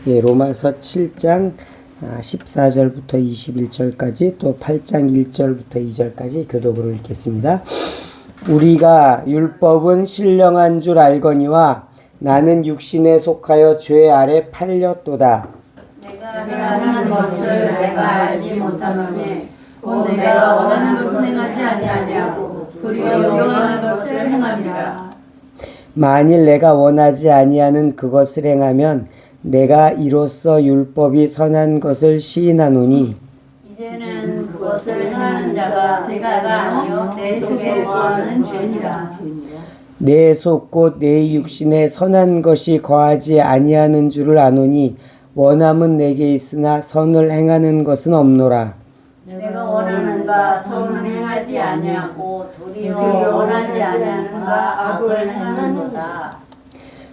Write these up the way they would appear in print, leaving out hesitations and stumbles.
예, 로마서 7장 14절부터 21절까지 또 8장 1절부터 2절까지 교독으로 읽겠습니다. 우리가 율법은 신령한 줄 알거니와 나는 육신에 속하여 죄 아래 팔렸도다. 내가 하는 것을 내가 알지 못하노니 곧 내가 원하는 것을 행하지 아니하고 도리어 미워하는 것을 행함이라. 만일 내가 원하지 아니하는 그것을 행하면 내가 이로써 율법이 선한 것을 시인하노니 이제는 그것을 행하는 자가 내가 아니요 내 속에 거하는 죄니라. 내 속 곧 내 육신에 선한 것이 거하지 아니하는 줄을 아노니 원함은 내게 있으나 선을 행하는 것은 없노라. 내가 원하는 바 선을 행하지 아니하고 도리어 원하지 아니하는 바 악을 행하는도다.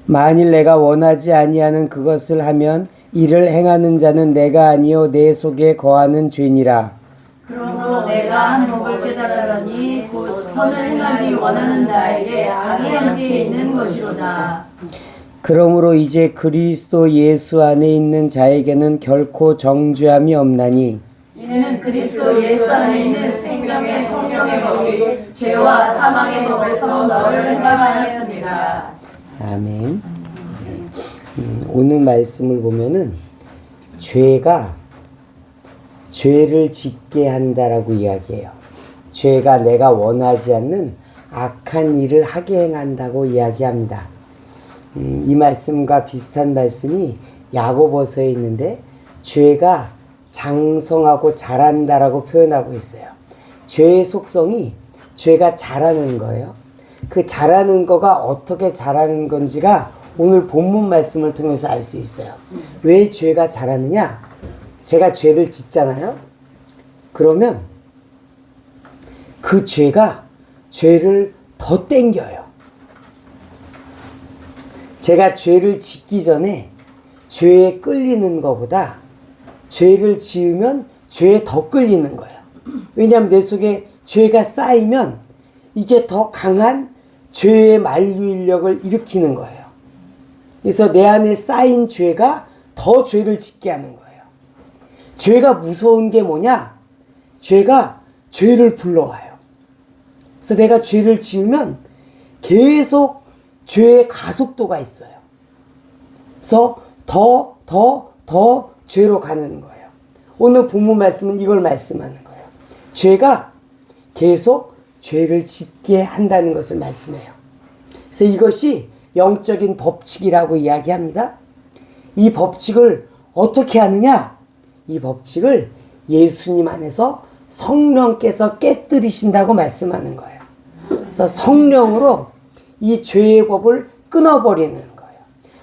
만일 내가 원하지 아니하는 그것을 하면 이를 행하는 자는 내가 아니요 내 속에 거하는 죄니라. 그러므로 내가 한 법을 깨달으니 곧 선을 행하기 원하는 자에게 악이 함께 있는 것이로다. 그러므로 이제 그리스도 예수 안에 있는 자에게는 결코 정죄함이 없나니 이는 그리스도 예수 안에 있는 생명의 성령의 법이 죄와 사망의 법에서 너를 해방하였습니다. 아멘. 오늘 말씀을 보면은 죄가 죄를 짓게 한다라고 이야기해요. 죄가 내가 원하지 않는 악한 일을 하게 행한다고 이야기합니다. 이 말씀과 비슷한 말씀이 야고보서에 있는데 죄가 장성하고 자란다라고 표현하고 있어요. 죄의 속성이 죄가 자라는 거예요. 그 자라는 거가 어떻게 자라는 건지가 오늘 본문 말씀을 통해서 알 수 있어요. 왜 죄가 자라느냐? 제가 죄를 짓잖아요. 그러면 그 죄가 죄를 더 땡겨요. 제가 죄를 짓기 전에 죄에 끌리는 것보다 죄를 지으면 죄에 더 끌리는 거예요. 왜냐하면 내 속에 죄가 쌓이면 이게 더 강한 죄의 만류인력을 일으키는 거예요. 그래서 내 안에 쌓인 죄가 더 죄를 짓게 하는 거예요. 죄가 무서운 게 뭐냐? 죄가 죄를 불러와요. 그래서 내가 죄를 지으면 계속 죄의 가속도가 있어요. 그래서 더 죄로 가는 거예요. 오늘 본문 말씀은 이걸 말씀하는 거예요. 죄가 계속 죄를 짓게 한다는 것을 말씀해요. 그래서 이것이 영적인 법칙이라고 이야기합니다. 이 법칙을 어떻게 하느냐? 이 법칙을 예수님 안에서 성령께서 깨뜨리신다고 말씀하는 거예요. 그래서 성령으로 이 죄의 법을 끊어버리는 거예요.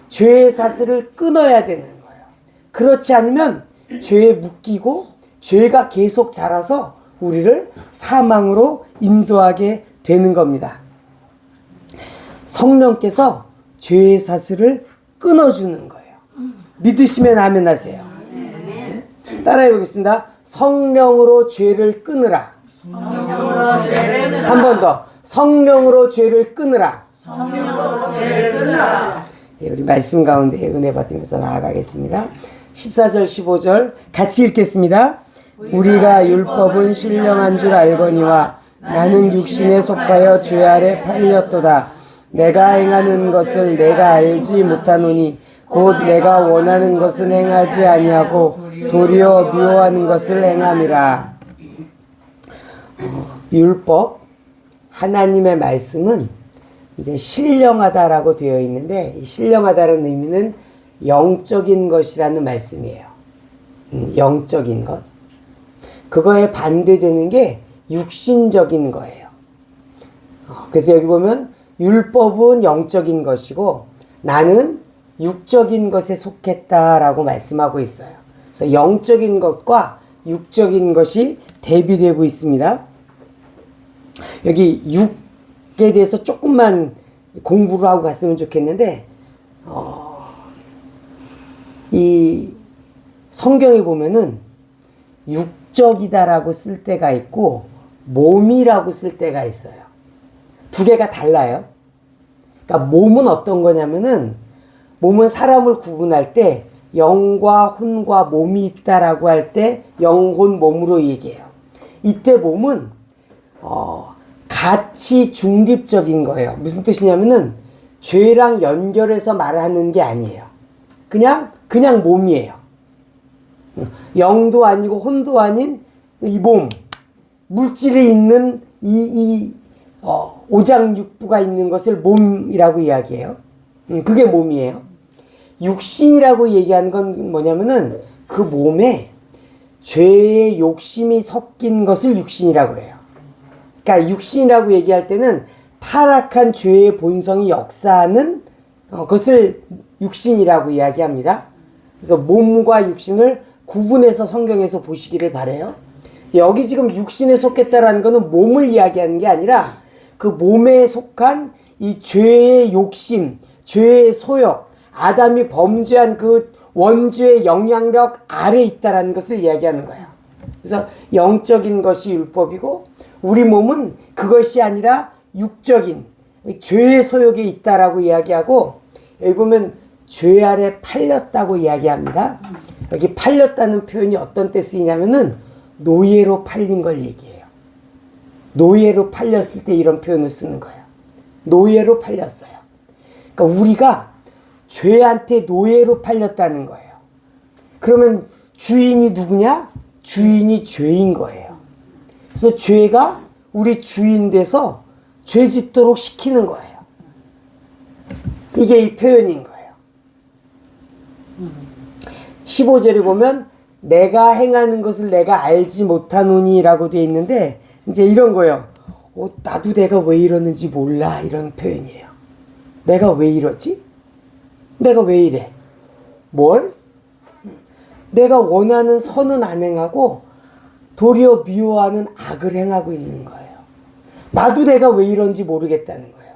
죄의 사슬을 끊어야 되는 거예요. 그렇지 않으면 죄에 묶이고 죄가 계속 자라서 우리를 사망으로 인도하게 되는 겁니다. 성령께서 죄의 사슬을 끊어주는 거예요. 믿으시면 아멘 하세요. 따라해 보겠습니다. 성령으로 죄를 끊으라. 한 번 더. 성령으로 죄를 끊으라. 예, 우리 말씀 가운데 은혜 받으면서 나아가겠습니다. 14절 15절 같이 읽겠습니다. 우리가 율법은 신령한 줄 알거니와 나는 육신에 속하여 죄 아래 팔렸도다. 내가 행하는 것을 내가 알지 못하노니 곧 내가 원하는 것은 행하지 아니하고 도리어 미워하는 것을 행함이라. 율법, 하나님의 말씀은 이제 신령하다라고 되어 있는데 이 신령하다라는 의미는 영적인 것이라는 말씀이에요. 영적인 것. 그거에 반대되는 게 육신적인 거예요. 그래서 여기 보면 율법은 영적인 것이고 나는 육적인 것에 속했다라고 말씀하고 있어요. 그래서 영적인 것과 육적인 것이 대비되고 있습니다. 여기 육에 대해서 조금만 공부를 하고 갔으면 좋겠는데 이 성경에 보면은 육적이다라고 쓸 때가 있고 몸이라고 쓸 때가 있어요. 두 개가 달라요. 그러니까 몸은 어떤 거냐면은 몸은 사람을 구분할 때 영과 혼과 몸이 있다라고 할 때 영혼 몸으로 얘기해요. 이때 몸은 같이 중립적인 거예요. 무슨 뜻이냐면은 죄랑 연결해서 말하는 게 아니에요. 그냥 몸이에요. 영도 아니고 혼도 아닌 이 몸, 물질이 있는 오장육부가 있는 것을 몸이라고 이야기해요. 그게 몸이에요. 육신이라고 얘기하는 건 뭐냐면은 그 몸에 죄의 욕심이 섞인 것을 육신이라고 그래요. 그러니까 육신이라고 얘기할 때는 타락한 죄의 본성이 역사하는 것을 육신이라고 이야기합니다. 그래서 몸과 육신을 구분해서 성경에서 보시기를 바라요. 그래서 여기 지금 육신에 속했다라는 것은 몸을 이야기하는 게 아니라 그 몸에 속한 이 죄의 욕심, 죄의 소욕, 아담이 범죄한 그 원죄의 영향력 아래 있다라는 것을 이야기하는 거예요. 그래서 영적인 것이 율법이고 우리 몸은 그것이 아니라 육적인 죄의 소욕에 있다라고 이야기하고 여기 보면 죄 아래 팔렸다고 이야기합니다. 여기 팔렸다는 표현이 어떤 때 쓰이냐면은 노예로 팔린 걸 얘기해요. 노예로 팔렸을 때 이런 표현을 쓰는 거예요. 노예로 팔렸어요. 그러니까 우리가 죄한테 노예로 팔렸다는 거예요. 그러면 주인이 누구냐? 주인이 죄인 거예요. 그래서 죄가 우리 주인 돼서 죄 짓도록 시키는 거예요. 이게 이 표현인 거예요. 15절에 보면 내가 행하는 것을 내가 알지 못하노니 라고 되어 있는데 이제 이런 거예요. 나도 내가 왜 이러는지 몰라 이런 표현이에요. 내가 왜 이러지? 내가 왜 이래? 뭘? 내가 원하는 선은 안 행하고 도리어 미워하는 악을 행하고 있는 거예요. 나도 내가 왜 이런지 모르겠다는 거예요.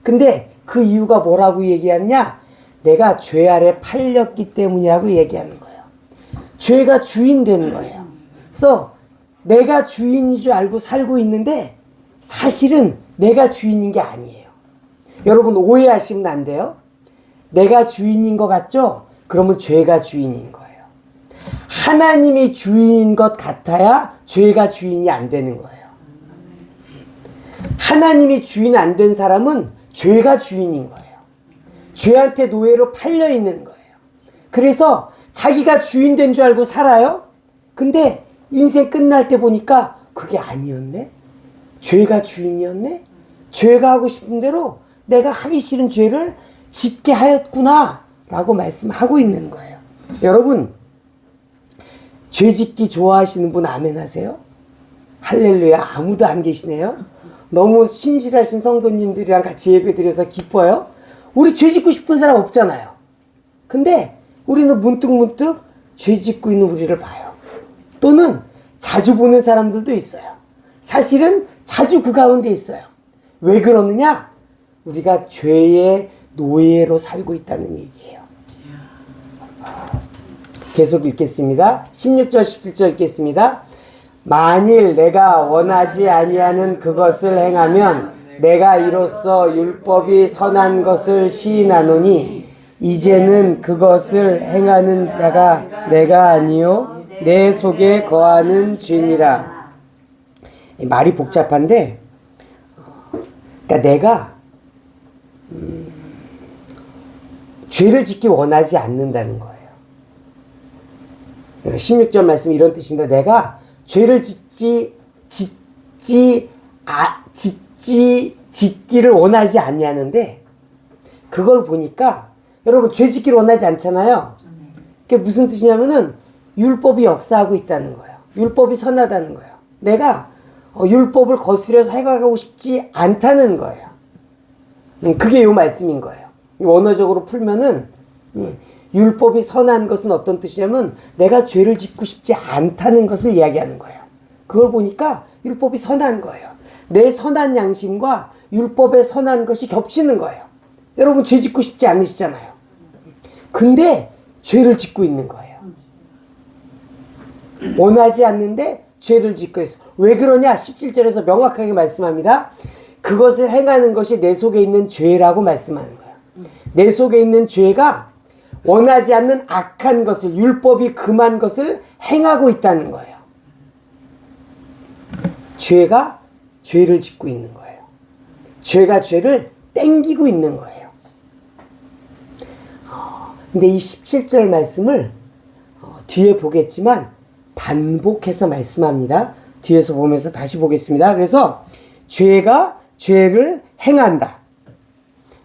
근데 그 이유가 뭐라고 얘기하냐? 내가 죄 아래 팔렸기 때문이라고 얘기하는 거예요. 죄가 주인 되는 거예요. 그래서 내가 주인인 줄 알고 살고 있는데 사실은 내가 주인인 게 아니에요. 여러분 오해하시면 안 돼요. 내가 주인인 것 같죠? 그러면 죄가 주인인 거예요. 하나님이 주인인 것 같아야 죄가 주인이 안 되는 거예요. 하나님이 주인 안 된 사람은 죄가 주인인 거예요. 죄한테 노예로 팔려 있는 거예요. 그래서 자기가 주인 된 줄 알고 살아요. 근데 인생 끝날 때 보니까 그게 아니었네. 죄가 주인이었네. 죄가 하고 싶은 대로 내가 하기 싫은 죄를 짓게 하였구나 라고 말씀하고 있는 거예요. 여러분 죄 짓기 좋아하시는 분 아멘 하세요? 할렐루야. 아무도 안 계시네요. 너무 신실하신 성도님들이랑 같이 예배드려서 기뻐요. 우리 죄 짓고 싶은 사람 없잖아요. 근데 우리는 문득문득 죄 짓고 있는 우리를 봐요. 또는 자주 보는 사람들도 있어요. 사실은 자주 그 가운데 있어요. 왜 그러느냐? 우리가 죄의 노예로 살고 있다는 얘기예요. 계속 읽겠습니다. 16절 17절 읽겠습니다. 만일 내가 원하지 아니하는 그것을 행하면 내가 이로써 율법이 선한 것을 시인하노니 이제는 그것을 행하는 자가 내가 아니요 내 속에 거하는 죄니라. 말이 복잡한데 그러니까 내가 죄를 짓기 원하지 않는다는 거예요. 16절 말씀 이런 뜻입니다. 내가 죄를 짓기를 원하지 아니하는데 그걸 보니까 여러분 죄 짓기를 원하지 않잖아요. 그게 무슨 뜻이냐면은 율법이 역사하고 있다는 거예요. 율법이 선하다는 거예요. 내가 율법을 거스려서 해가고 싶지 않다는 거예요. 그게 요 말씀인 거예요. 원어적으로 풀면은 율법이 선한 것은 어떤 뜻이냐면 내가 죄를 짓고 싶지 않다는 것을 이야기하는 거예요. 그걸 보니까 율법이 선한 거예요. 내 선한 양심과 율법의 선한 것이 겹치는 거예요. 여러분 죄 짓고 싶지 않으시잖아요. 근데 죄를 짓고 있는 거예요. 원하지 않는데 죄를 짓고 있어. 왜 그러냐? 17절에서 명확하게 말씀합니다. 그것을 행하는 것이 내 속에 있는 죄라고 말씀하는 거예요. 내 속에 있는 죄가 원하지 않는 악한 것을, 율법이 금한 것을 행하고 있다는 거예요. 죄가 죄를 짓고 있는 거예요. 죄가 죄를 땡기고 있는 거예요. 근데 이 17절 말씀을 뒤에 보겠지만 반복해서 말씀합니다. 뒤에서 보면서 다시 보겠습니다. 그래서 죄가 죄를 행한다.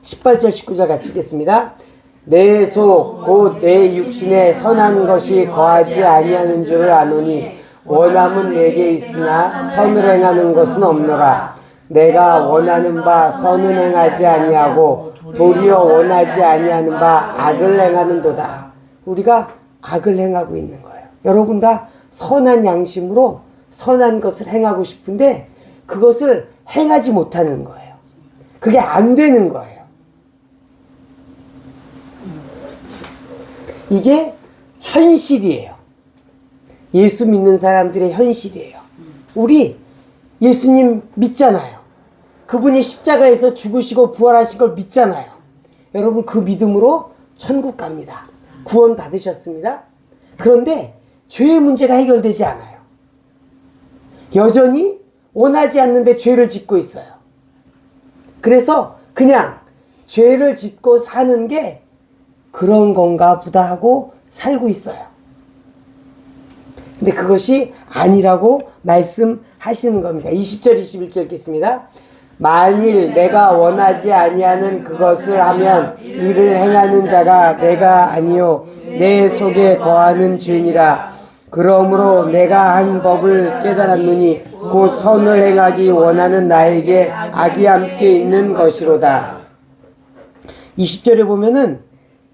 18절 19절 같이 읽겠습니다. 내 속 곧 내 육신에 선한 것이 거하지 아니하는 줄을 아노니 원함은 내게 있으나 선을 행하는 것은 없노라. 내가 원하는 바 선은 행하지 아니하고 도리어 원하지 아니하는 바 악을 행하는도다. 우리가 악을 행하고 있는 거예요. 여러분 다 선한 양심으로 선한 것을 행하고 싶은데 그것을 행하지 못하는 거예요. 그게 안 되는 거예요. 이게 현실이에요. 예수 믿는 사람들의 현실이에요. 우리 예수님 믿잖아요. 그분이 십자가에서 죽으시고 부활하신 걸 믿잖아요. 여러분 그 믿음으로 천국 갑니다. 구원 받으셨습니다. 그런데 죄의 문제가 해결되지 않아요. 여전히 원하지 않는데 죄를 짓고 있어요. 그래서 그냥 죄를 짓고 사는 게 그런 건가 보다 하고 살고 있어요. 근데 그것이 아니라고 말씀하시는 겁니다. 20절 21절 읽겠습니다. 만일 내가 원하지 아니하는 그것을 하면 이를 행하는 자가 내가 아니요 내 속에 거하는 죄니라. 그러므로 내가 한 법을 깨달았노니 곧 선을 행하기 원하는 나에게 악이 함께 있는 것이로다. 20절에 보면은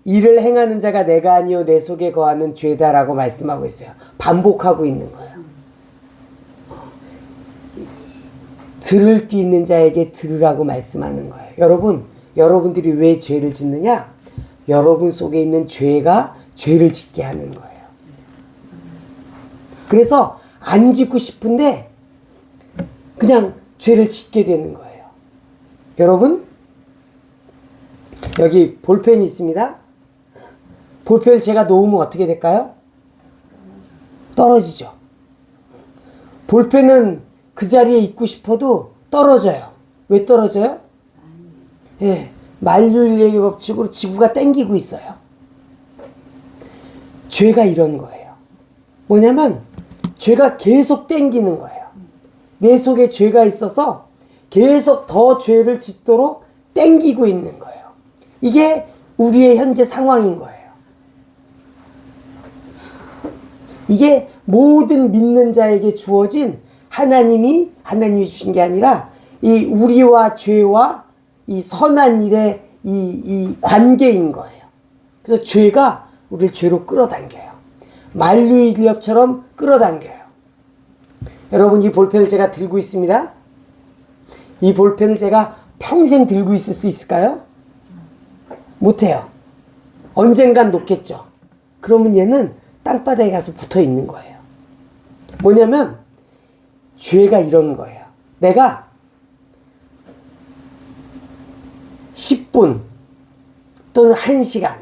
이를 행하는 자가 내가 아니요 내 속에 거하는 죄다라고 말씀하고 있어요. 반복하고 있는 거예요. 들을 귀 있는 자에게 들으라고 말씀하는 거예요. 여러분들이 왜 죄를 짓느냐? 여러분 속에 있는 죄가 죄를 짓게 하는 거예요. 그래서 안 짓고 싶은데 그냥 죄를 짓게 되는 거예요. 여러분 여기 볼펜이 있습니다. 볼펜을 제가 놓으면 어떻게 될까요? 떨어지죠. 볼펜은 그 자리에 있고 싶어도 떨어져요. 왜 떨어져요? 예, 만유인력의 법칙으로 지구가 땡기고 있어요. 죄가 이런 거예요. 뭐냐면 죄가 계속 땡기는 거예요. 내 속에 죄가 있어서 계속 더 죄를 짓도록 땡기고 있는 거예요. 이게 우리의 현재 상황인 거예요. 이게 모든 믿는 자에게 주어진 하나님이 주신 게 아니라 이 우리와 죄와 이 선한 일의 이 관계인 거예요. 그래서 죄가 우리를 죄로 끌어당겨요. 만유의 인력처럼 끌어당겨요. 여러분 이 볼펜을 제가 들고 있습니다. 이 볼펜을 제가 평생 들고 있을 수 있을까요? 못해요. 언젠간 놓겠죠. 그러면 얘는 땅바닥에 가서 붙어 있는 거예요. 뭐냐면 죄가 이런 거예요. 내가 10분 또는 1시간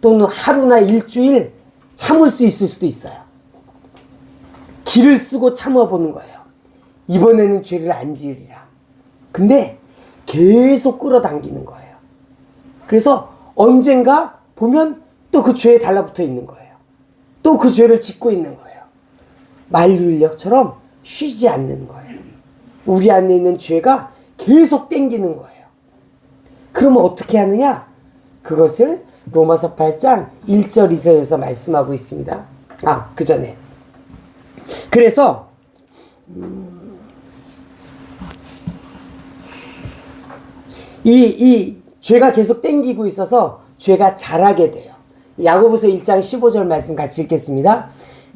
또는 하루나 일주일 참을 수 있을 수도 있어요. 기를 쓰고 참아보는 거예요. 이번에는 죄를 안 지으리라. 근데 계속 끌어당기는 거예요. 그래서 언젠가 보면 또 그 죄에 달라붙어 있는 거예요. 또 그 죄를 짓고 있는 거예요. 만유인력처럼 쉬지 않는 거예요. 우리 안에 있는 죄가 계속 땡기는 거예요. 그러면 어떻게 하느냐? 그것을 로마서 8장 1절 2절에서 말씀하고 있습니다. 그 전에. 그래서 이 죄가 계속 땡기고 있어서 죄가 자라게 돼요. 야고보서 1장 15절 말씀 같이 읽겠습니다.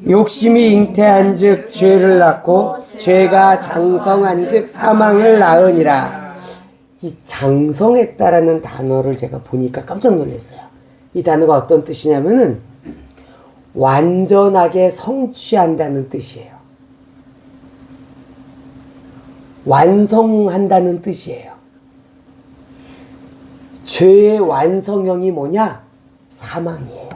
욕심이 잉태한 즉 죄를 낳고 죄가 장성한 즉 사망을 낳으니라. 이 장성했다라는 단어를 제가 보니까 깜짝 놀랐어요. 이 단어가 어떤 뜻이냐면은 완전하게 성취한다는 뜻이에요. 완성한다는 뜻이에요. 죄의 완성형이 뭐냐? 사망이에요.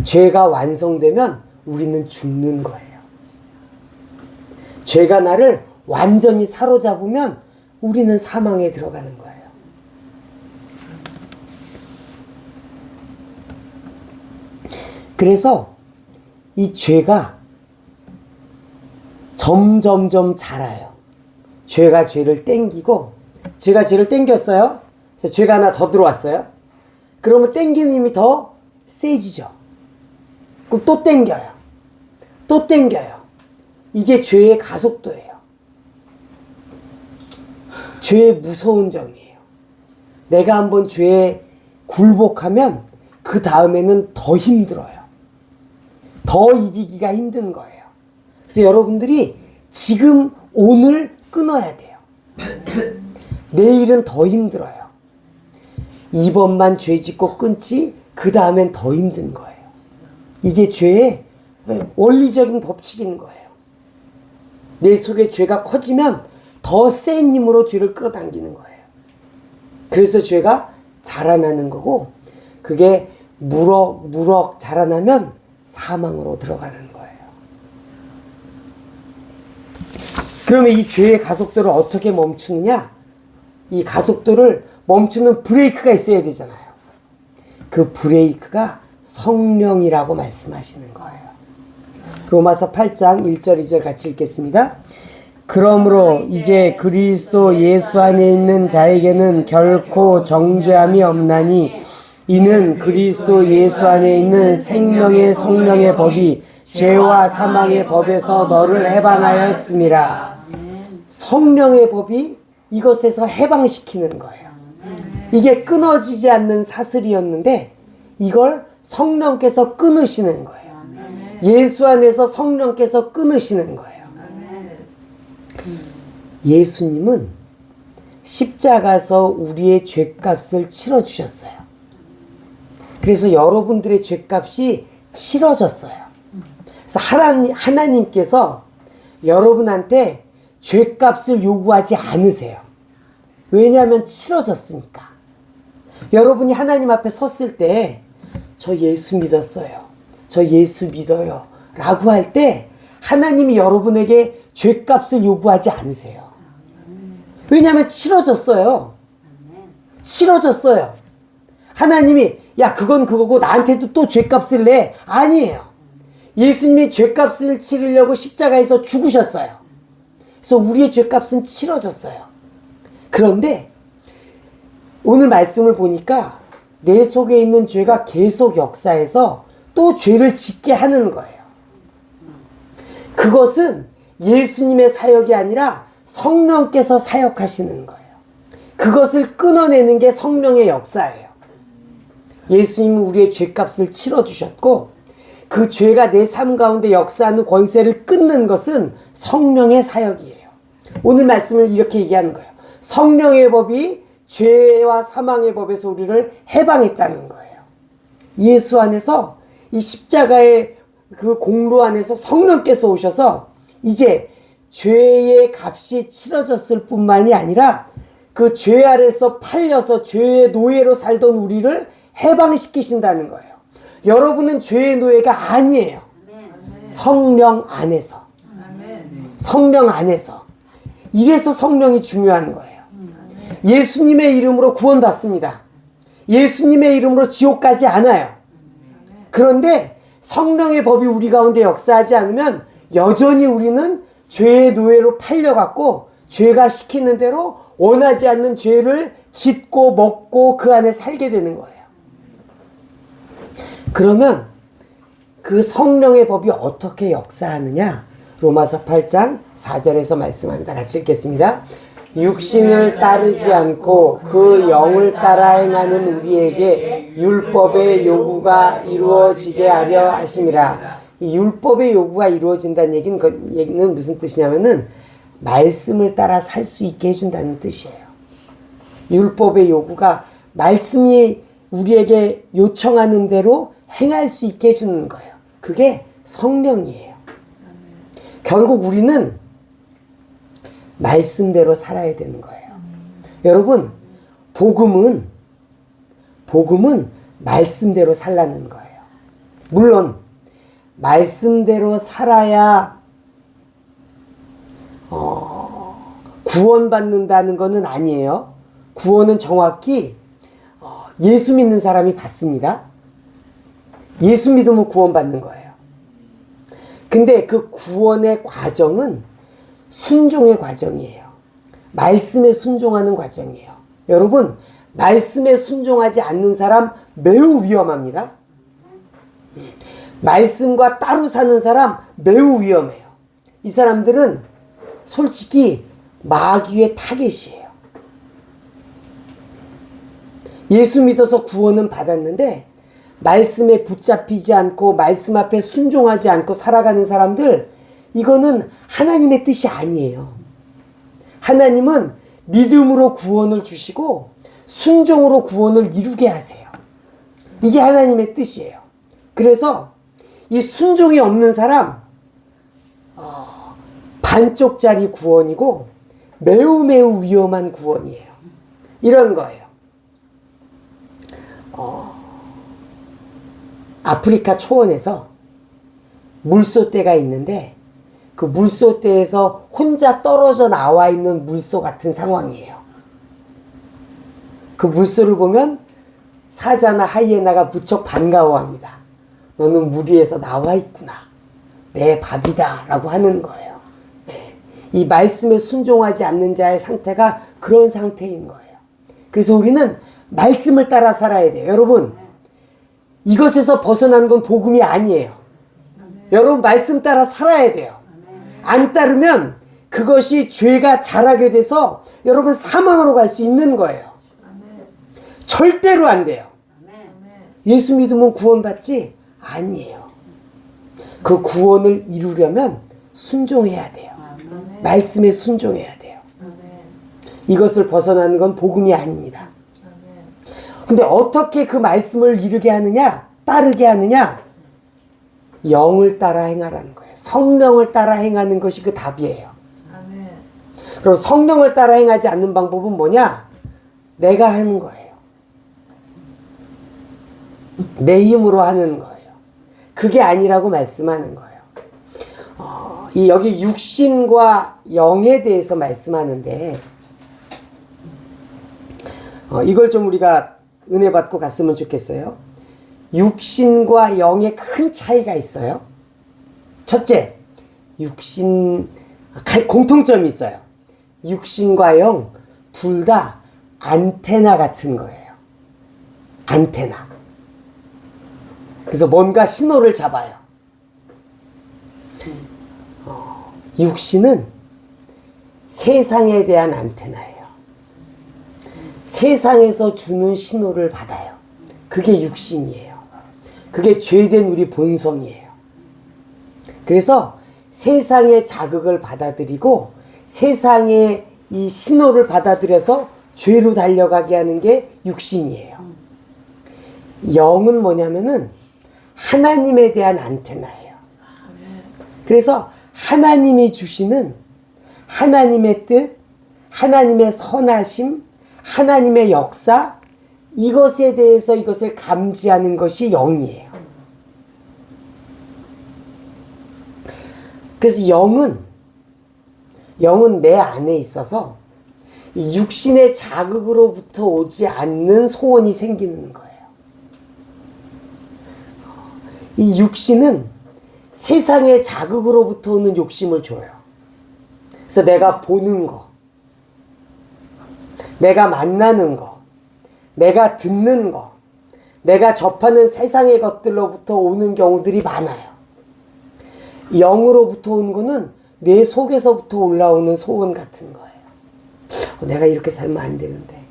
죄가 완성되면 우리는 죽는 거예요. 죄가 나를 완전히 사로잡으면 우리는 사망에 들어가는 거예요. 그래서 이 죄가 점점점 자라요. 죄가 죄를 땡기고, 죄가 죄를 땡겼어요. 그래서 죄가 하나 더 들어왔어요. 그러면 땡기는 힘이 더 세지죠. 그럼 또 땡겨요. 또 땡겨요. 이게 죄의 가속도예요. 죄의 무서운 점이에요. 내가 한번 죄에 굴복하면 그 다음에는 더 힘들어요. 더 이기기가 힘든 거예요. 그래서 여러분들이 지금 오늘 끊어야 돼요. 내일은 더 힘들어요. 이번만 죄 짓고 끊지 그 다음엔 더 힘든 거예요. 이게 죄의 원리적인 법칙인 거예요. 내 속에 죄가 커지면 더 센 힘으로 죄를 끌어당기는 거예요. 그래서 죄가 자라나는 거고, 그게 무럭무럭 자라나면 사망으로 들어가는 거예요. 그러면 이 죄의 가속도를 어떻게 멈추느냐? 이 가속도를 멈추는 브레이크가 있어야 되잖아요. 그 브레이크가 성령이라고 말씀하시는 거예요. 로마서 8장 1절 2절 같이 읽겠습니다. 그러므로 이제 그리스도 예수 안에 있는 자에게는 결코 정죄함이 없나니 이는 그리스도 예수 안에 있는 생명의 성령의 법이 죄와 사망의 법에서 너를 해방하였음이라. 성령의 법이 이것에서 해방시키는 거예요. 이게 끊어지지 않는 사슬이었는데 이걸 성령께서 끊으시는 거예요. 예수 안에서 성령께서 끊으시는 거예요. 예수님은 십자가에서 우리의 죄값을 치러주셨어요. 그래서 여러분들의 죄값이 치러졌어요. 그래서 하나님께서 여러분한테 죄값을 요구하지 않으세요. 왜냐하면 치러졌으니까. 여러분이 하나님 앞에 섰을 때 저 예수 믿었어요. 저 예수 믿어요. 라고 할 때 하나님이 여러분에게 죄값을 요구하지 않으세요. 왜냐하면 치러졌어요. 치러졌어요. 하나님이 야 그건 그거고 나한테도 또 죄값을 내. 아니에요. 예수님이 죄값을 치르려고 십자가에서 죽으셨어요. 그래서 우리의 죄값은 치러졌어요. 그런데 오늘 말씀을 보니까 내 속에 있는 죄가 계속 역사해서 또 죄를 짓게 하는 거예요. 그것은 예수님의 사역이 아니라 성령께서 사역하시는 거예요. 그것을 끊어내는 게 성령의 역사예요. 예수님은 우리의 죄값을 치러주셨고 그 죄가 내 삶 가운데 역사하는 권세를 끊는 것은 성령의 사역이에요. 오늘 말씀을 이렇게 얘기하는 거예요. 성령의 법이 죄와 사망의 법에서 우리를 해방했다는 거예요. 예수 안에서 이 십자가의 그 공로 안에서 성령께서 오셔서 이제 죄의 값이 치러졌을 뿐만이 아니라 그 죄 아래서 팔려서 죄의 노예로 살던 우리를 해방시키신다는 거예요. 여러분은 죄의 노예가 아니에요. 성령 안에서. 성령 안에서. 이래서 성령이 중요한 거예요. 예수님의 이름으로 구원받습니다. 예수님의 이름으로 지옥 가지 않아요. 그런데 성령의 법이 우리 가운데 역사하지 않으면 여전히 우리는 죄의 노예로 팔려갖고 죄가 시키는 대로 원하지 않는 죄를 짓고 먹고 그 안에 살게 되는 거예요. 그러면 그 성령의 법이 어떻게 역사하느냐? 로마서 8장 4절에서 말씀합니다. 같이 읽겠습니다. 육신을 따르지 않고 그 영을 따라 행하는 우리에게 율법의 요구가 이루어지게 하려 하심이라. 이 율법의 요구가 이루어진다는 얘기는 무슨 뜻이냐면은 말씀을 따라 살 수 있게 해준다는 뜻이에요. 율법의 요구가 말씀이 우리에게 요청하는 대로 행할 수 있게 해주는 거예요. 그게 성령이에요. 결국 우리는 말씀대로 살아야 되는 거예요. 여러분, 복음은 복음은 말씀대로 살라는 거예요. 물론 말씀대로 살아야 구원받는다는 것은 아니에요. 구원은 정확히 예수 믿는 사람이 받습니다. 예수 믿으면 구원받는 거예요. 근데 그 구원의 과정은 순종의 과정이에요. 말씀에 순종하는 과정이에요. 여러분, 말씀에 순종하지 않는 사람 매우 위험합니다. 말씀과 따로 사는 사람 매우 위험해요. 이 사람들은 솔직히 마귀의 타겟이에요. 예수 믿어서 구원은 받았는데 말씀에 붙잡히지 않고 말씀 앞에 순종하지 않고 살아가는 사람들, 이거는 하나님의 뜻이 아니에요. 하나님은 믿음으로 구원을 주시고 순종으로 구원을 이루게 하세요. 이게 하나님의 뜻이에요. 그래서 이 순종이 없는 사람, 반쪽짜리 구원이고 매우 매우 위험한 구원이에요. 이런 거예요. 아프리카 초원에서 물소떼가 있는데 그 물소떼에서 혼자 떨어져 나와 있는 물소 같은 상황이에요. 그 물소를 보면 사자나 하이에나가 무척 반가워합니다. 너는 물 위에서 나와 있구나. 내 밥이다. 라고 하는 거예요. 네. 이 말씀에 순종하지 않는 자의 상태가 그런 상태인 거예요. 그래서 우리는 말씀을 따라 살아야 돼요. 여러분, 이것에서 벗어난 건 복음이 아니에요. 여러분, 말씀 따라 살아야 돼요. 안 따르면 그것이 죄가 자라게 돼서 여러분 사망으로 갈 수 있는 거예요. 절대로 안 돼요. 예수 믿으면 구원받지? 아니에요. 그 구원을 이루려면 순종해야 돼요. 말씀에 순종해야 돼요. 이것을 벗어나는 건 복음이 아닙니다. 근데 어떻게 그 말씀을 이루게 하느냐? 따르게 하느냐? 영을 따라 행하라는 거예요. 성령을 따라 행하는 것이 그 답이에요. 그럼 성령을 따라 행하지 않는 방법은 뭐냐? 내가 하는 거예요. 내 힘으로 하는 거예요. 그게 아니라고 말씀하는 거예요. 여기 육신과 영에 대해서 말씀하는데 이걸 좀 우리가 은혜 받고 갔으면 좋겠어요. 육신과 영에 큰 차이가 있어요. 첫째, 공통점이 있어요. 육신과 영 둘 다 안테나 같은 거예요. 안테나. 그래서 뭔가 신호를 잡아요. 육신은 세상에 대한 안테나예요. 세상에서 주는 신호를 받아요. 그게 육신이에요. 그게 죄된 우리 본성이에요. 그래서 세상의 자극을 받아들이고 세상의 이 신호를 받아들여서 죄로 달려가게 하는 게 육신이에요. 영은 뭐냐면은 하나님에 대한 안테나예요. 그래서 하나님이 주시는 하나님의 뜻, 하나님의 선하심, 하나님의 역사, 이것에 대해서 이것을 감지하는 것이 영이에요. 그래서 영은 내 안에 있어서 이 육신의 자극으로부터 오지 않는 소원이 생기는 거예요. 이 육신은 세상의 자극으로부터 오는 욕심을 줘요. 그래서 내가 보는 거, 내가 만나는 거, 내가 듣는 거, 내가 접하는 세상의 것들로부터 오는 경우들이 많아요. 영으로부터 오는 거는 내 속에서부터 올라오는 소원 같은 거예요. 내가 이렇게 살면 안 되는데,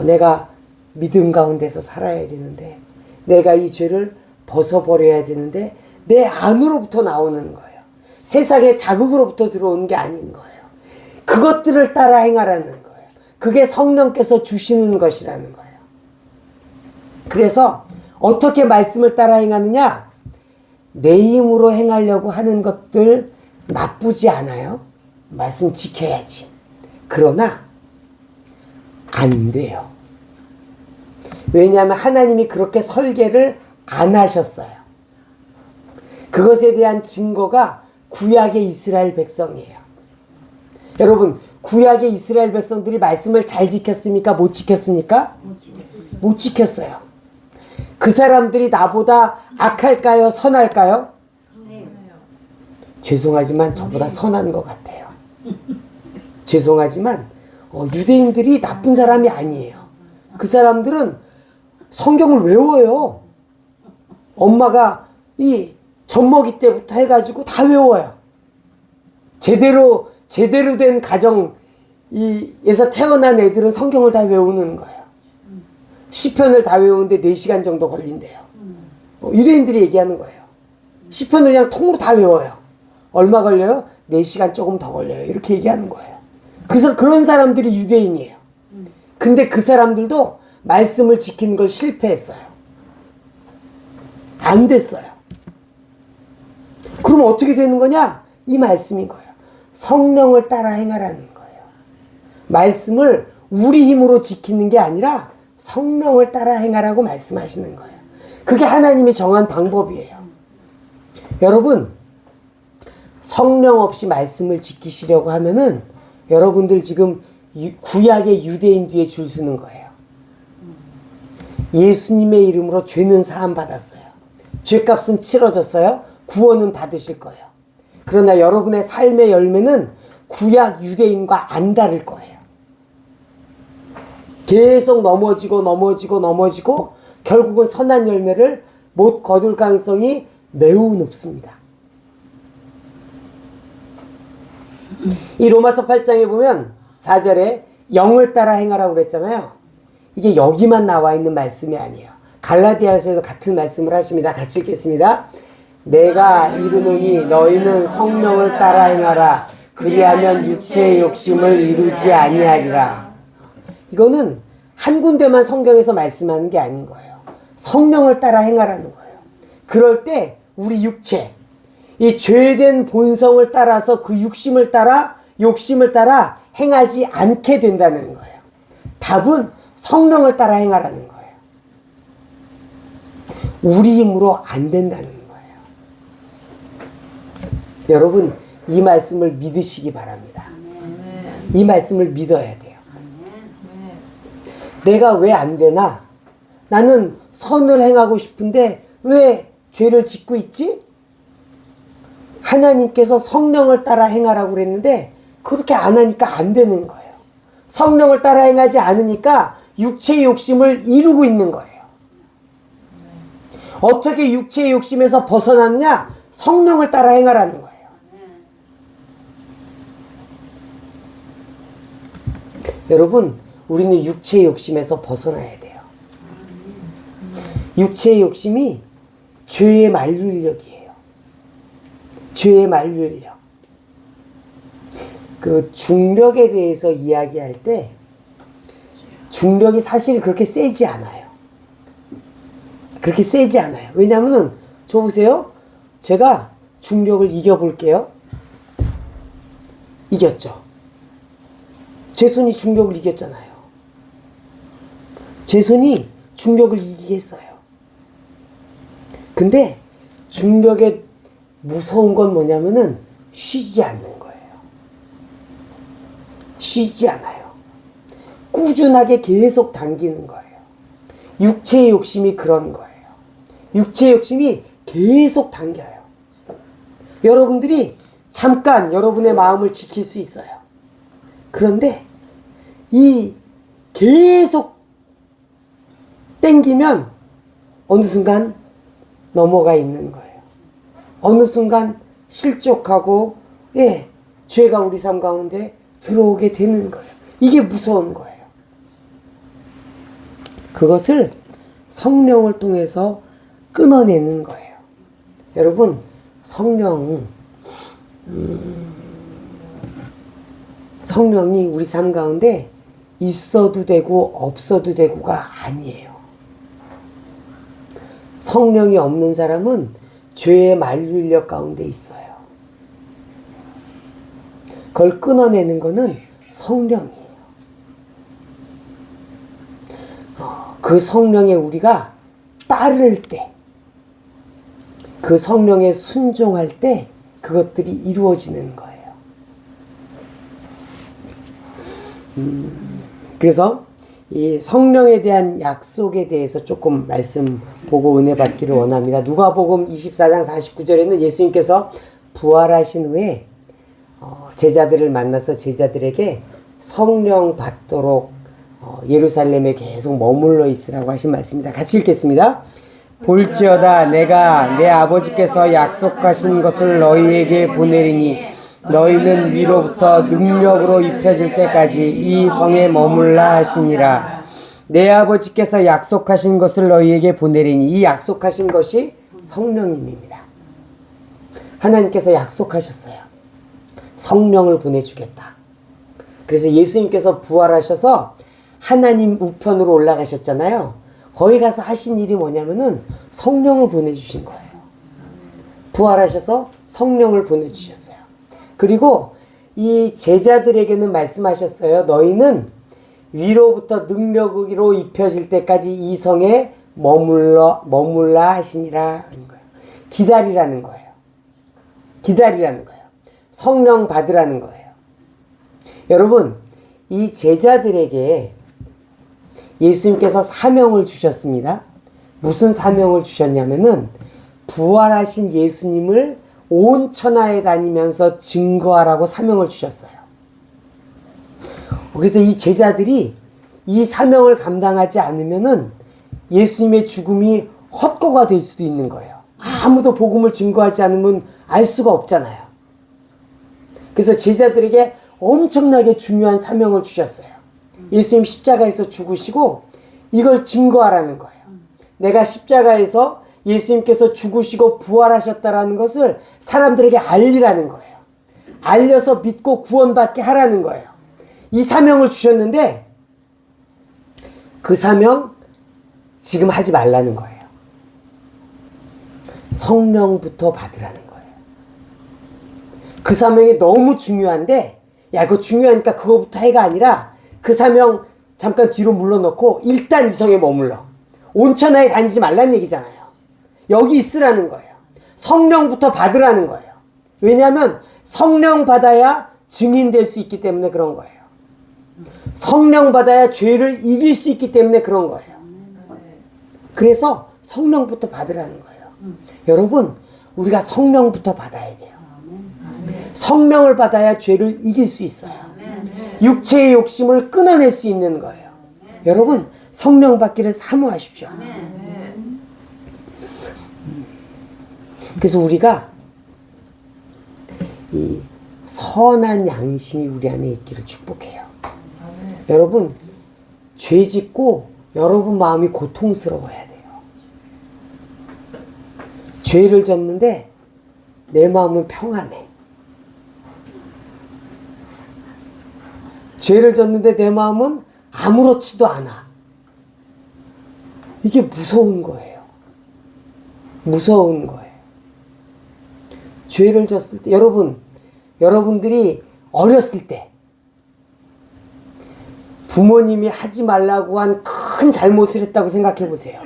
내가 믿음 가운데서 살아야 되는데, 내가 이 죄를 벗어버려야 되는데, 내 안으로부터 나오는 거예요. 세상의 자극으로부터 들어오는 게 아닌 거예요. 그것들을 따라 행하라는 거예요. 그게 성령께서 주시는 것이라는 거예요. 그래서 어떻게 말씀을 따라 행하느냐? 내 힘으로 행하려고 하는 것들 나쁘지 않아요. 말씀 지켜야지. 그러나 안 돼요. 왜냐하면 하나님이 그렇게 설계를 안 하셨어요. 그것에 대한 증거가 구약의 이스라엘 백성이에요. 여러분, 구약의 이스라엘 백성들이 말씀을 잘 지켰습니까? 못 지켰습니까? 못 지켰어요. 그 사람들이 나보다 악할까요? 선할까요? 죄송하지만 저보다 선한 것 같아요. 죄송하지만 유대인들이 나쁜 사람이 아니에요. 그 사람들은 성경을 외워요. 엄마가 이 젖먹이 때부터 해가지고 다 외워요. 제대로 된 가정에서 태어난 애들은 성경을 다 외우는 거예요. 시편을 다 외우는데 4시간 정도 걸린대요. 유대인들이 얘기하는 거예요. 시편을 그냥 통으로 다 외워요. 얼마 걸려요? 4시간 조금 더 걸려요. 이렇게 얘기하는 거예요. 그래서 그런 사람들이 유대인이에요. 근데 그 사람들도 말씀을 지키는 걸 실패했어요. 안 됐어요. 그럼 어떻게 되는 거냐? 이 말씀인 거예요. 성령을 따라 행하라는 거예요. 말씀을 우리 힘으로 지키는 게 아니라 성령을 따라 행하라고 말씀하시는 거예요. 그게 하나님이 정한 방법이에요. 여러분, 성령 없이 말씀을 지키시려고 하면은 여러분들 지금 구약의 유대인 뒤에 줄 서는 거예요. 예수님의 이름으로 죄는 사함 받았어요. 죄값은 치러졌어요. 구원은 받으실 거예요. 그러나 여러분의 삶의 열매는 구약 유대인과 안 다를 거예요. 계속 넘어지고 결국은 선한 열매를 못 거둘 가능성이 매우 높습니다. 이 로마서 8장에 보면 4절에 영을 따라 행하라고 그랬잖아요. 이게 여기만 나와 있는 말씀이 아니에요. 갈라디아서에도 같은 말씀을 하십니다. 같이 읽겠습니다. 내가 이르노니 너희는 성령을 따라 행하라. 그리하면 육체의 욕심을 이루지 아니하리라. 이거는 한 군데만 성경에서 말씀하는 게 아닌 거예요. 성령을 따라 행하라는 거예요. 그럴 때 우리 육체, 이 죄된 본성을 따라서 그 욕심을 따라 행하지 않게 된다는 거예요. 답은 성령을 따라 행하라는 거예요. 우리 힘으로 안 된다는 거예요. 여러분, 이 말씀을 믿으시기 바랍니다. 이 말씀을 믿어야 돼요. 내가 왜 안 되나? 나는 선을 행하고 싶은데 왜 죄를 짓고 있지? 하나님께서 성령을 따라 행하라고 그랬는데 그렇게 안 하니까 안 되는 거예요. 성령을 따라 행하지 않으니까 육체의 욕심을 이루고 있는 거예요. 어떻게 육체의 욕심에서 벗어나느냐? 성령을 따라 행하라는 거예요. 여러분, 우리는 육체의 욕심에서 벗어나야 돼요. 육체의 욕심이 죄의 만류인력이에요. 죄의 만류인력. 그 중력에 대해서 이야기할 때 중력이 사실 그렇게 세지 않아요. 그렇게 세지 않아요. 왜냐하면 저 보세요. 제가 중력을 이겨볼게요. 이겼죠. 제 손이 중력을 이겼잖아요. 제 손이 중력을 이기게 했어요. 근데 중력의 무서운 건 뭐냐면은 쉬지 않는 거예요. 쉬지 않아요. 꾸준하게 계속 당기는 거예요. 육체의 욕심이 그런 거예요. 육체의 욕심이 계속 당겨요. 여러분들이 잠깐 여러분의 마음을 지킬 수 있어요. 그런데 이 계속 땡기면 어느 순간 넘어가 있는 거예요. 어느 순간 실족하고 죄가 우리 삶 가운데 들어오게 되는 거예요. 이게 무서운 거예요. 그것을 성령을 통해서 끊어내는 거예요. 여러분, 성령이 우리 삶 가운데 있어도 되고 없어도 되고가 아니에요. 성령이 없는 사람은 죄의 만류인력 가운데 있어요. 그걸 끊어내는 거는 성령이에요. 그 그 성령에 우리가 따를 때, 그 성령에 순종할 때 그것들이 이루어지는 거예요. 그래서 이 성령에 대한 약속에 대해서 조금 말씀 보고 은혜 받기를 원합니다. 누가복음 24장 49절에는 예수님께서 부활하신 후에 제자들을 만나서 제자들에게 성령 받도록 예루살렘에 계속 머물러 있으라고 하신 말씀입니다. 같이 읽겠습니다. 볼지어다 내가 내 아버지께서 약속하신 것을 너희에게 보내리니 너희는 위로부터 능력으로 입혀질 때까지 이 성에 머물라 하시니라. 내 아버지께서 약속하신 것을 너희에게 보내리니, 이 약속하신 것이 성령님입니다. 하나님께서 약속하셨어요. 성령을 보내주겠다. 그래서 예수님께서 부활하셔서 하나님 우편으로 올라가셨잖아요. 거기 가서 하신 일이 뭐냐면은 성령을 보내주신 거예요. 부활하셔서 성령을 보내주셨어요. 그리고 이 제자들에게는 말씀하셨어요. 너희는 위로부터 능력으로 입혀질 때까지 이 성에 머물라 하시니라 하는 거예요. 기다리라는 거예요. 기다리라는 거예요. 성령 받으라는 거예요. 여러분, 이 제자들에게 예수님께서 사명을 주셨습니다. 무슨 사명을 주셨냐면은 부활하신 예수님을 온 천하에 다니면서 증거하라고 사명을 주셨어요. 그래서 이 제자들이 이 사명을 감당하지 않으면은 예수님의 죽음이 헛거가 될 수도 있는 거예요. 아무도 복음을 증거하지 않으면 알 수가 없잖아요. 그래서 제자들에게 엄청나게 중요한 사명을 주셨어요. 예수님 십자가에서 죽으시고 이걸 증거하라는 거예요. 내가 십자가에서 예수님께서 죽으시고 부활하셨다라는 것을 사람들에게 알리라는 거예요. 알려서 믿고 구원받게 하라는 거예요. 이 사명을 주셨는데 그 사명 지금 하지 말라는 거예요. 성령부터 받으라는 거예요. 그 사명이 너무 중요한데 야 그거 중요하니까 그거부터 해가 아니라 그 사명 잠깐 뒤로 물러놓고 일단 이 성에 머물러. 온천하에 다니지 말라는 얘기잖아요. 여기 있으라는 거예요. 성령부터 받으라는 거예요. 왜냐하면 성령 받아야 증인될 수 있기 때문에 그런 거예요. 성령 받아야 죄를 이길 수 있기 때문에 그런 거예요. 그래서 성령부터 받으라는 거예요. 여러분, 우리가 성령부터 받아야 돼요. 성령을 받아야 죄를 이길 수 있어요. 육체의 욕심을 끊어낼 수 있는 거예요. 여러분, 성령 받기를 사모하십시오. 그래서 우리가 이 선한 양심이 우리 안에 있기를 축복해요. 여러분, 죄 짓고 여러분 마음이 고통스러워야 돼요. 죄를 졌는데 내 마음은 평안해. 죄를 졌는데 내 마음은 아무렇지도 않아. 이게 무서운 거예요. 무서운 거예요. 죄를 졌을 때, 여러분들이 어렸을 때 부모님이 하지 말라고 한 큰 잘못을 했다고 생각해 보세요.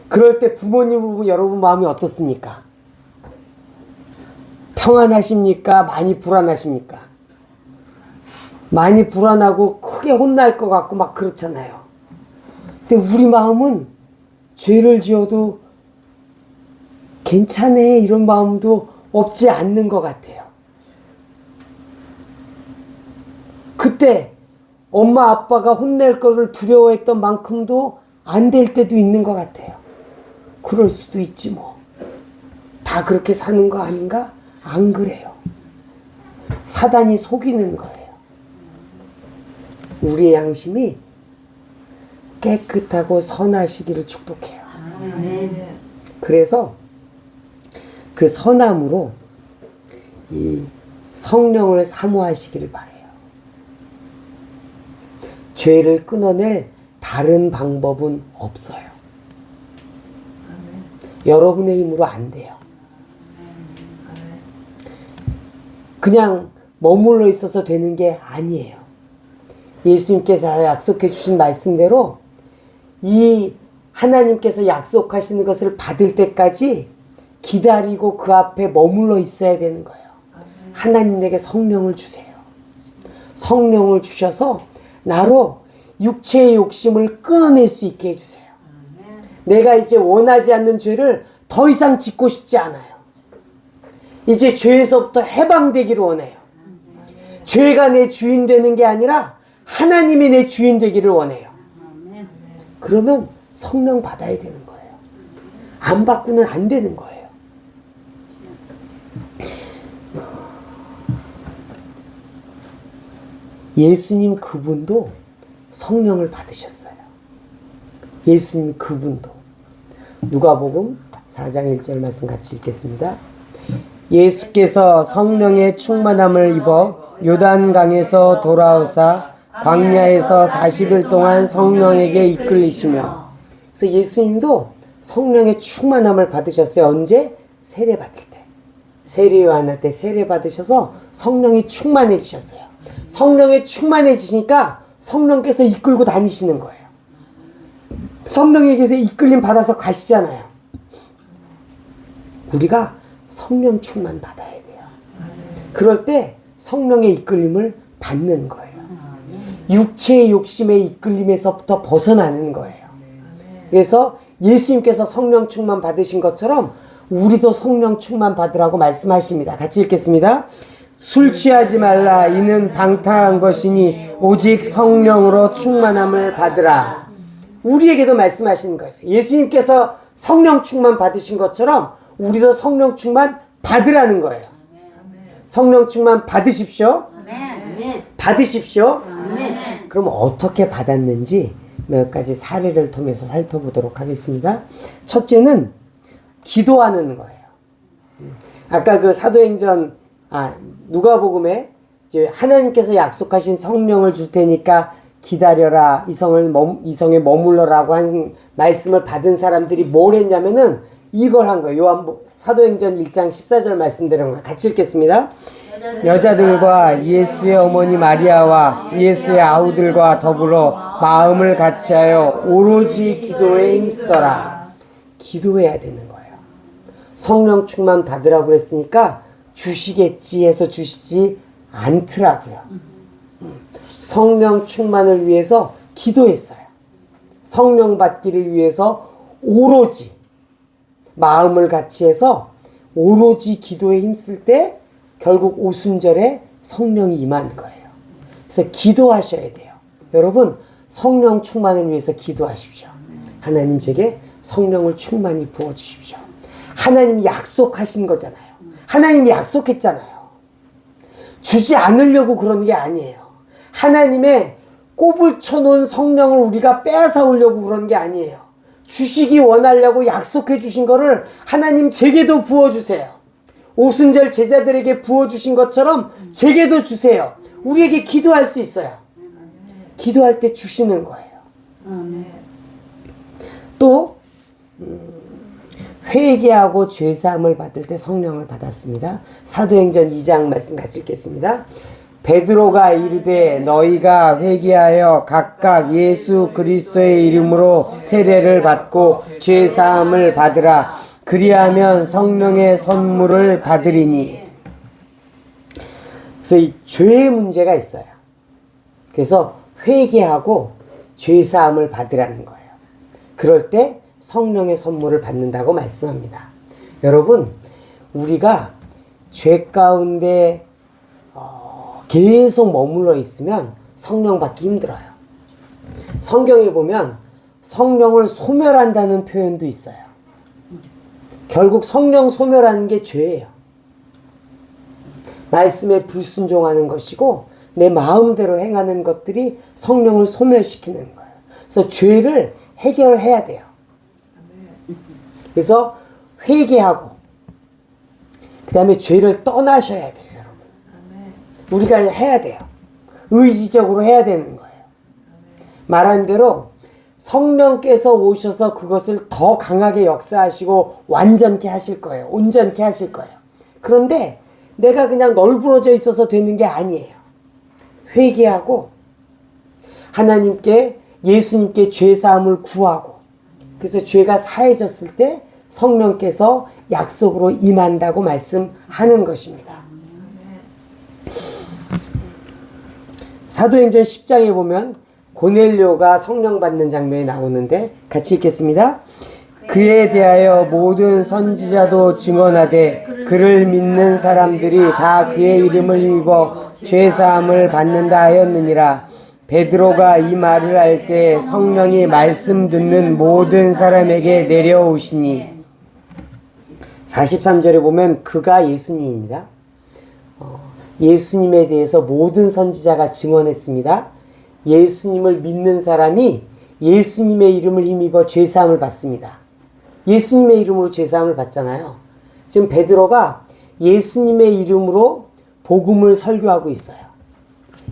그럴 때 부모님을 보면 여러분 마음이 어떻습니까? 평안하십니까? 많이 불안하십니까? 많이 불안하고 크게 혼날 것 같고 막 그렇잖아요. 근데 우리 마음은 죄를 지어도 괜찮네 이런 마음도 없지 않는 것 같아요. 그때 엄마 아빠가 혼낼 거를 두려워했던 만큼도 안 될 때도 있는 것 같아요. 그럴 수도 있지 뭐. 다 그렇게 사는 거 아닌가? 안 그래요. 사단이 속이는 거예요. 우리의 양심이 깨끗하고 선하시기를 축복해요. 그래서 그 선함으로 이 성령을 사모하시기를 바라요. 죄를 끊어낼 다른 방법은 없어요. 여러분의 힘으로 안 돼요. 그냥 머물러 있어서 되는 게 아니에요. 예수님께서 약속해 주신 말씀대로 이 하나님께서 약속하시는 것을 받을 때까지 기다리고 그 앞에 머물러 있어야 되는 거예요. 하나님 내게 성령을 주세요. 성령을 주셔서 나로 육체의 욕심을 끊어낼 수 있게 해주세요. 내가 이제 원하지 않는 죄를 더 이상 짓고 싶지 않아요. 이제 죄에서부터 해방되기를 원해요. 죄가 내 주인 되는 게 아니라 하나님이 내 주인 되기를 원해요. 그러면 성령 받아야 되는 거예요. 안 받고는 안 되는 거예요. 예수님 그분도 성령을 받으셨어요. 예수님 그분도. 누가복음 4장 1절 말씀 같이 읽겠습니다. 예수께서 성령의 충만함을 입어 요단강에서 돌아오사 광야에서 40일 동안 성령에게 이끌리시며. 그래서 예수님도 성령의 충만함을 받으셨어요. 언제? 세례 받을 때. 세례 요한할 때 세례 받으셔서 성령이 충만해지셨어요. 성령에 충만해지시니까 성령께서 이끌고 다니시는 거예요. 성령에게서 이끌림 받아서 가시잖아요. 우리가 성령 충만 받아야 돼요. 그럴 때 성령의 이끌림을 받는 거예요. 육체의 욕심의 이끌림에서부터 벗어나는 거예요. 그래서 예수님께서 성령 충만 받으신 것처럼 우리도 성령 충만 받으라고 말씀하십니다. 같이 읽겠습니다. 술 취하지 말라. 이는 방탕한 것이니 오직 성령으로 충만함을 받으라. 우리에게도 말씀하시는 거예요. 예수님께서 성령 충만 받으신 것처럼 우리도 성령 충만 받으라는 거예요. 성령 충만 받으십시오. 받으십시오. 그럼 어떻게 받았는지 몇 가지 사례를 통해서 살펴보도록 하겠습니다. 첫째는 기도하는 거예요. 아까 그 사도행전 누가복음에 이제 하나님께서 약속하신 성령을 줄 테니까 기다려라, 이성에 머물러라고 한 말씀을 받은 사람들이 뭘 했냐면은 이걸 한 거예요. 사도행전 1장 14절 말씀드린 거예요. 같이 읽겠습니다. 여자들과 예수의 어머니 마리아와 예수의 아우들과 더불어 마음을 같이하여 오로지 기도에 힘쓰더라. 기도해야 되는 거예요. 성령 충만 받으라고 그랬으니까 주시겠지 해서 주시지 않더라고요. 성령 충만을 위해서 기도했어요. 성령 받기를 위해서 오로지 마음을 같이 해서 오로지 기도에 힘쓸 때 결국 오순절에 성령이 임한 거예요. 그래서 기도하셔야 돼요. 여러분 성령 충만을 위해서 기도하십시오. 하나님 제게 성령을 충만히 부어주십시오. 하나님이 약속하신 거잖아요. 하나님이 약속했잖아요. 주지 않으려고 그런 게 아니에요. 하나님의 꼽을 쳐놓은 성령을 우리가 빼앗아오려고 그런 게 아니에요. 주시기 원하려고 약속해 주신 거를 하나님 제게도 부어주세요. 오순절 제자들에게 부어주신 것처럼 제게도 주세요. 우리에게 기도할 수 있어요. 기도할 때 주시는 거예요. 또 회개하고 죄사함을 받을 때 성령을 받았습니다. 사도행전 2장 말씀 같이 읽겠습니다. 베드로가 이르되 너희가 회개하여 각각 예수 그리스도의 이름으로 세례를 받고 죄사함을 받으라. 그리하면 성령의 선물을 받으리니. 그래서 이 죄의 문제가 있어요. 그래서 회개하고 죄사함을 받으라는 거예요. 그럴 때 성령의 선물을 받는다고 말씀합니다. 여러분 우리가 죄 가운데 계속 머물러 있으면 성령 받기 힘들어요. 성경에 보면 성령을 소멸한다는 표현도 있어요. 결국 성령 소멸하는 게 죄예요. 말씀에 불순종하는 것이고 내 마음대로 행하는 것들이 성령을 소멸시키는 거예요. 그래서 죄를 해결해야 돼요. 그래서 회개하고 그 다음에 죄를 떠나셔야 돼요. 우리가 해야 돼요. 의지적으로 해야 되는 거예요. 말한 대로 성령께서 오셔서 그것을 더 강하게 역사하시고 완전케 하실 거예요. 온전케 하실 거예요. 그런데 내가 그냥 널브러져 있어서 되는 게 아니에요. 회개하고 하나님께 예수님께 죄사함을 구하고 그래서 죄가 사해졌을 때 성령께서 약속으로 임한다고 말씀하는 것입니다. 사도행전 10장에 보면 고넬료가 성령 받는 장면이 나오는데 같이 읽겠습니다. 그에 대하여 모든 선지자도 증언하되 그를 믿는 사람들이 다 그의 이름을 힘입어 죄사함을 받는다 하였느니라. 베드로가 이 말을 할 때 성령이 말씀 듣는 모든 사람에게 내려오시니 43절에 보면 그가 예수님입니다. 예수님에 대해서 모든 선지자가 증언했습니다. 예수님을 믿는 사람이 예수님의 이름을 힘입어 죄사함을 받습니다. 예수님의 이름으로 죄사함을 받잖아요. 지금 베드로가 예수님의 이름으로 복음을 설교하고 있어요.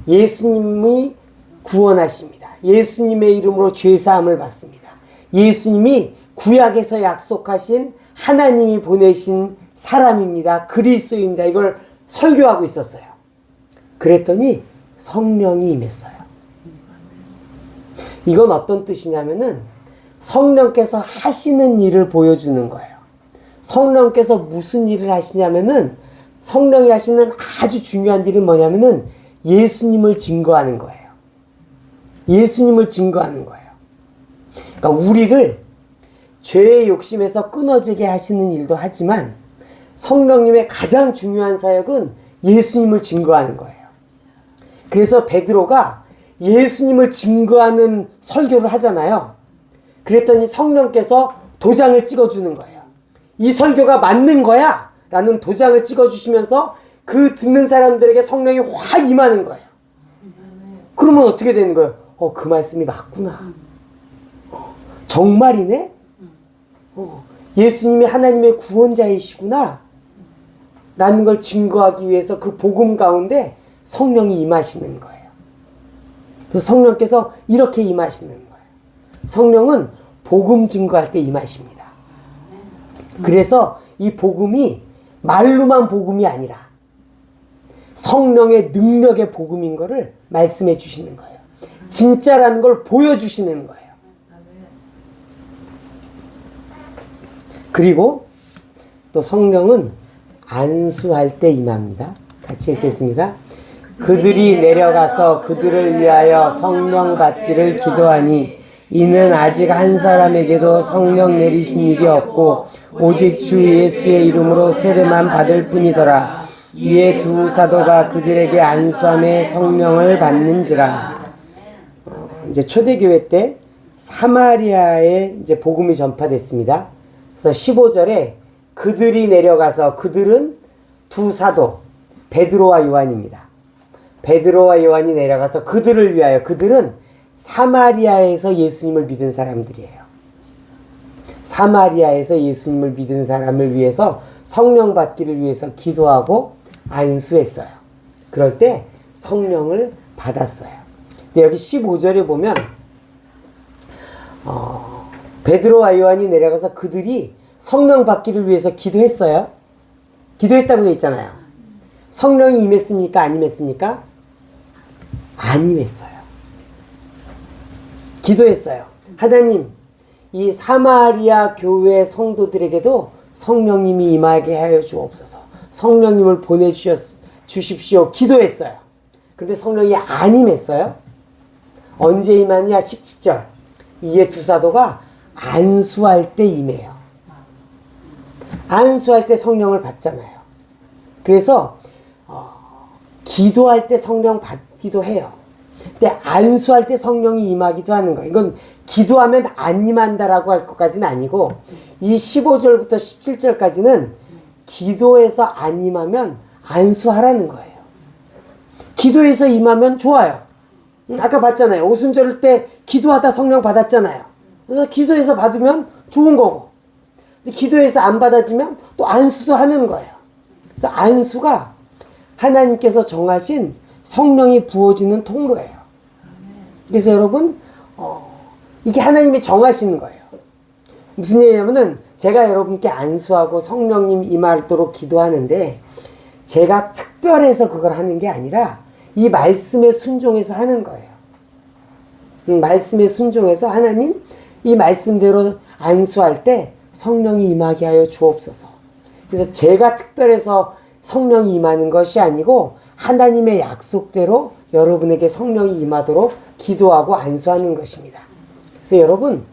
예수님이 구원하십니다. 예수님의 이름으로 죄사함을 받습니다. 예수님이 구약에서 약속하신 하나님이 보내신 사람입니다. 그리스도입니다. 이걸 설교하고 있었어요. 그랬더니 성령이 임했어요. 이건 어떤 뜻이냐면은 성령께서 하시는 일을 보여주는 거예요. 성령께서 무슨 일을 하시냐면은 성령이 하시는 아주 중요한 일은 뭐냐면은 예수님을 증거하는 거예요. 예수님을 증거하는 거예요. 그러니까 우리를 죄의 욕심에서 끊어지게 하시는 일도 하지만 성령님의 가장 중요한 사역은 예수님을 증거하는 거예요. 그래서 베드로가 예수님을 증거하는 설교를 하잖아요. 그랬더니 성령께서 도장을 찍어주는 거예요. 이 설교가 맞는 거야 라는 도장을 찍어주시면서 그 듣는 사람들에게 성령이 확 임하는 거예요. 그러면 어떻게 되는 거예요? 그 말씀이 맞구나. 정말이네? 예수님이 하나님의 구원자이시구나 라는 걸 증거하기 위해서 그 복음 가운데 성령이 임하시는 거예요. 그래서 성령께서 이렇게 임하시는 거예요. 성령은 복음 증거할 때 임하십니다. 그래서 이 복음이 말로만 복음이 아니라 성령의 능력의 복음인 거를 말씀해 주시는 거예요. 진짜라는 걸 보여주시는 거예요. 그리고 또 성령은 안수할 때 임합니다. 같이 읽겠습니다. 그들이 내려가서 그들을 위하여 성령 받기를 기도하니 이는 아직 한 사람에게도 성령 내리신 일이 없고 오직 주 예수의 이름으로 세례만 받을 뿐이더라. 이에 두 사도가 그들에게 안수함에 성령을 받는지라. 이제 초대교회 때 사마리아에 이제 복음이 전파됐습니다. 그래서 15절에 그들이 내려가서 그들은 두 사도 베드로와 요한입니다. 베드로와 요한이 내려가서 그들을 위하여 그들은 사마리아에서 예수님을 믿은 사람들이에요. 사마리아에서 예수님을 믿은 사람을 위해서 성령 받기를 위해서 기도하고 안수했어요. 그럴 때 성령을 받았어요. 근데 여기 15절에 보면 베드로와 요한이 내려가서 그들이 성령 받기를 위해서 기도했어요. 기도했다고 되어 있잖아요. 성령이 임했습니까? 안 임했습니까? 안 임했어요. 기도했어요. 하나님, 이 사마리아 교회 성도들에게도 성령님이 임하게 하여 주옵소서. 성령님을 보내주십시오. 기도했어요. 그런데 성령이 안 임했어요. 언제 임하냐? 17절. 이에 두 사도가 안수할 때 임해요. 안수할 때 성령을 받잖아요. 그래서 기도할 때 성령 받기도 해요. 근데 안수할 때 성령이 임하기도 하는 거예요. 이건 기도하면 안 임한다라고 할 것까지는 아니고 이 15절부터 17절까지는 기도해서 안 임하면 안수하라는 거예요. 기도해서 임하면 좋아요. 아까 봤잖아요. 오순절 때 기도하다 성령 받았잖아요. 그래서 기도해서 받으면 좋은 거고. 근데 기도해서 안 받아지면 또 안수도 하는 거예요. 그래서 안수가 하나님께서 정하신 성령이 부어지는 통로예요. 그래서 여러분 이게 하나님이 정하시는 거예요. 무슨 얘기냐면은 제가 여러분께 안수하고 성령님 임하도록 기도하는데 제가 특별해서 그걸 하는 게 아니라 이 말씀에 순종해서 하는 거예요. 말씀에 순종해서 하나님 이 말씀대로 안수할 때 성령이 임하게 하여 주옵소서. 그래서 제가 특별해서 성령이 임하는 것이 아니고 하나님의 약속대로 여러분에게 성령이 임하도록 기도하고 안수하는 것입니다. 그래서 여러분,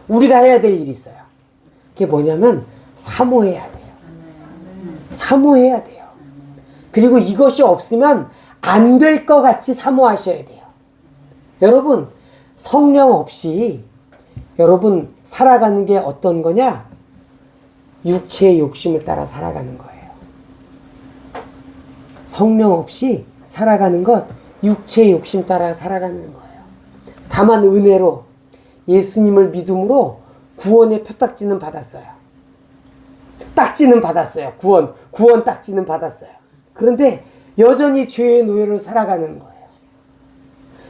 우리가 해야 될 일이 있어요. 그게 뭐냐면 사모해야 돼요. 사모해야 돼요. 그리고 이것이 없으면 안 될 것 같이 사모하셔야 돼요. 여러분, 성령 없이 여러분 살아가는 게 어떤 거냐? 육체의 욕심을 따라 살아가는 거예요. 성령 없이 살아가는 것, 육체의 욕심 따라 살아가는 거예요. 다만 은혜로 예수님을 믿음으로 구원의 표딱지는 받았어요. 딱지는 받았어요. 구원 딱지는 받았어요. 그런데 여전히 죄의 노예로 살아가는 거예요.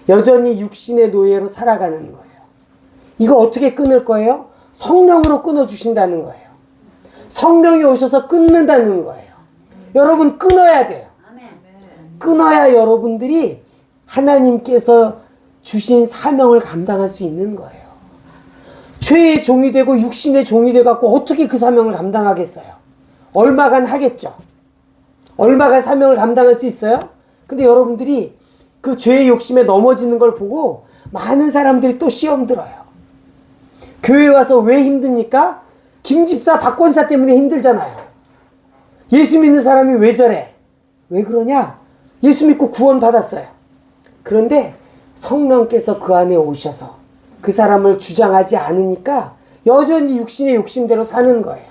여전히 육신의 노예로 살아가는 거예요. 이거 어떻게 끊을 거예요? 성령으로 끊어주신다는 거예요. 성령이 오셔서 끊는다는 거예요. 여러분 끊어야 돼요. 끊어야 여러분들이 하나님께서 주신 사명을 감당할 수 있는 거예요. 죄의 종이 되고 육신의 종이 돼갖고 어떻게 그 사명을 감당하겠어요? 얼마간 하겠죠. 얼마간 사명을 감당할 수 있어요? 근데 여러분들이 그 죄의 욕심에 넘어지는 걸 보고 많은 사람들이 또 시험 들어요. 교회 와서 왜 힘듭니까? 김집사, 박권사 때문에 힘들잖아요. 예수 믿는 사람이 왜 저래? 왜 그러냐? 예수 믿고 구원 받았어요. 그런데 성령께서 그 안에 오셔서 그 사람을 주장하지 않으니까 여전히 육신의 욕심대로 사는 거예요.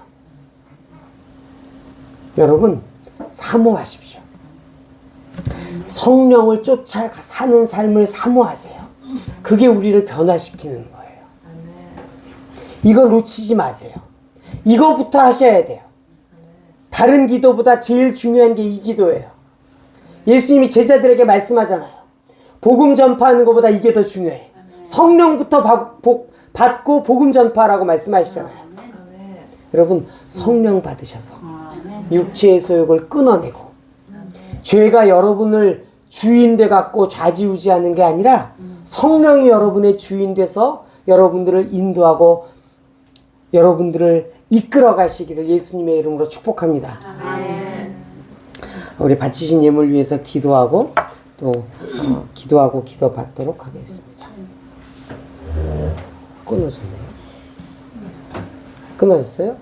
여러분, 사모하십시오. 성령을 쫓아 사는 삶을 사모하세요. 그게 우리를 변화시키는 거예요. 이거 놓치지 마세요. 이거부터 하셔야 돼요. 다른 기도보다 제일 중요한 게 이 기도예요. 예수님이 제자들에게 말씀하잖아요. 복음 전파하는 것보다 이게 더 중요해. 성령부터 받고 복음 전파라고 말씀하시잖아요. 여러분, 성령 받으셔서 육체의 소욕을 끊어내고 죄가 여러분을 주인 돼 갖고 좌지우지하는 게 아니라 성령이 여러분의 주인 돼서 여러분들을 인도하고 여러분들을 이끌어 가시기를 예수님의 이름으로 축복합니다. 아멘. 우리 바치신 예물 위해서 기도하고 또 기도하고 기도 받도록 하겠습니다. 끊어졌네요. 끊어졌어요?